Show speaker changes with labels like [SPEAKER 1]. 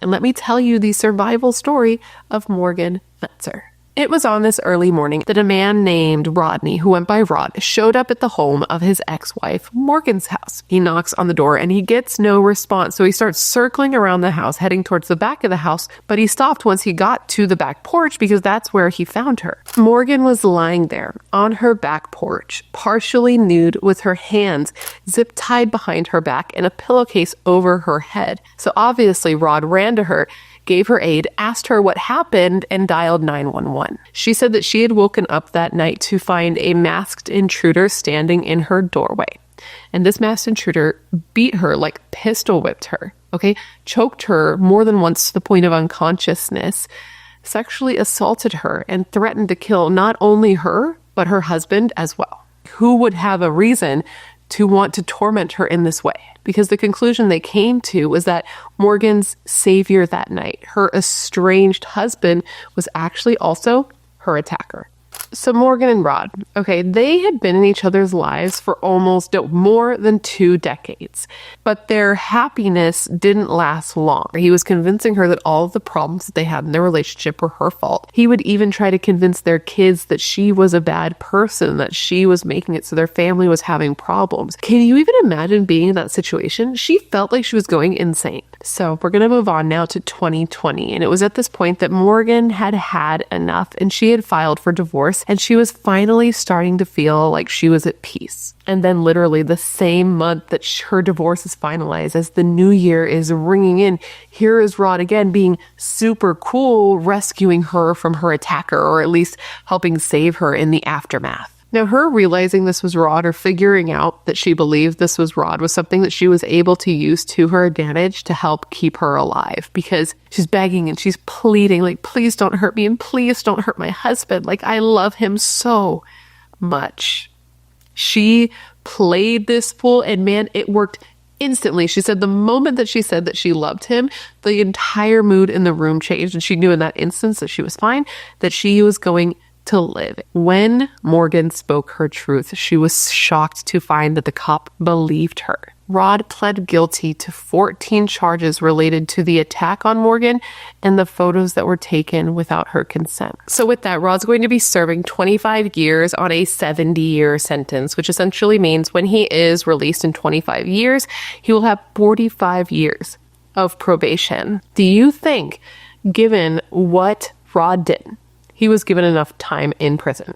[SPEAKER 1] And let me tell you the survival story of Morgan Metzer. It was on this early morning that a man named Rodney, who went by Rod, showed up at the home of his ex-wife, Morgan's house. He knocks on the door and he gets no response, so he starts circling around the house, heading towards the back of the house, but he stopped once he got to the back porch because that's where he found her. Morgan was lying there on her back porch, partially nude with her hands zip-tied behind her back and a pillowcase over her head. So obviously Rod ran to her, gave her aid, asked her what happened, and dialed 911. She said that she had woken up that night to find a masked intruder standing in her doorway. And this masked intruder beat her, like pistol whipped her, okay? Choked her more than once to the point of unconsciousness, sexually assaulted her, and threatened to kill not only her, but her husband as well. Who would have a reason to want to torment her in this way? Because the conclusion they came to was that Morgan's savior that night, her estranged husband, was actually also her attacker. So Morgan and Rod, okay, they had been in each other's lives for more than 2 decades, but their happiness didn't last long. He was convincing her that all of the problems that they had in their relationship were her fault. He would even try to convince their kids that she was a bad person, that she was making it so their family was having problems. Can you even imagine being in that situation? She felt like she was going insane. So we're going to move on now to 2020. And it was at this point that Morgan had had enough and she had filed for divorce and she was finally starting to feel like she was at peace. And then literally the same month that her divorce is finalized, as the new year is ringing in, here is Rod again being super cool, rescuing her from her attacker, or at least helping save her in the aftermath. Now, her realizing this was Rod, or figuring out that she believed this was Rod, was something that she was able to use to her advantage to help keep her alive, because she's begging and she's pleading, like, please don't hurt me and please don't hurt my husband. Like, I love him so much. She played this fool and man, it worked instantly. She said the moment that she said that she loved him, the entire mood in the room changed, and she knew in that instance that she was fine, that she was going to live. When Morgan spoke her truth, she was shocked to find that the cop believed her. Rod pled guilty to 14 charges related to the attack on Morgan and the photos that were taken without her consent. So with that, Rod's going to be serving 25 years on a 70-year sentence, which essentially means when he is released in 25 years, he will have 45 years of probation. Do you think, given what Rod did, he was given enough time in prison?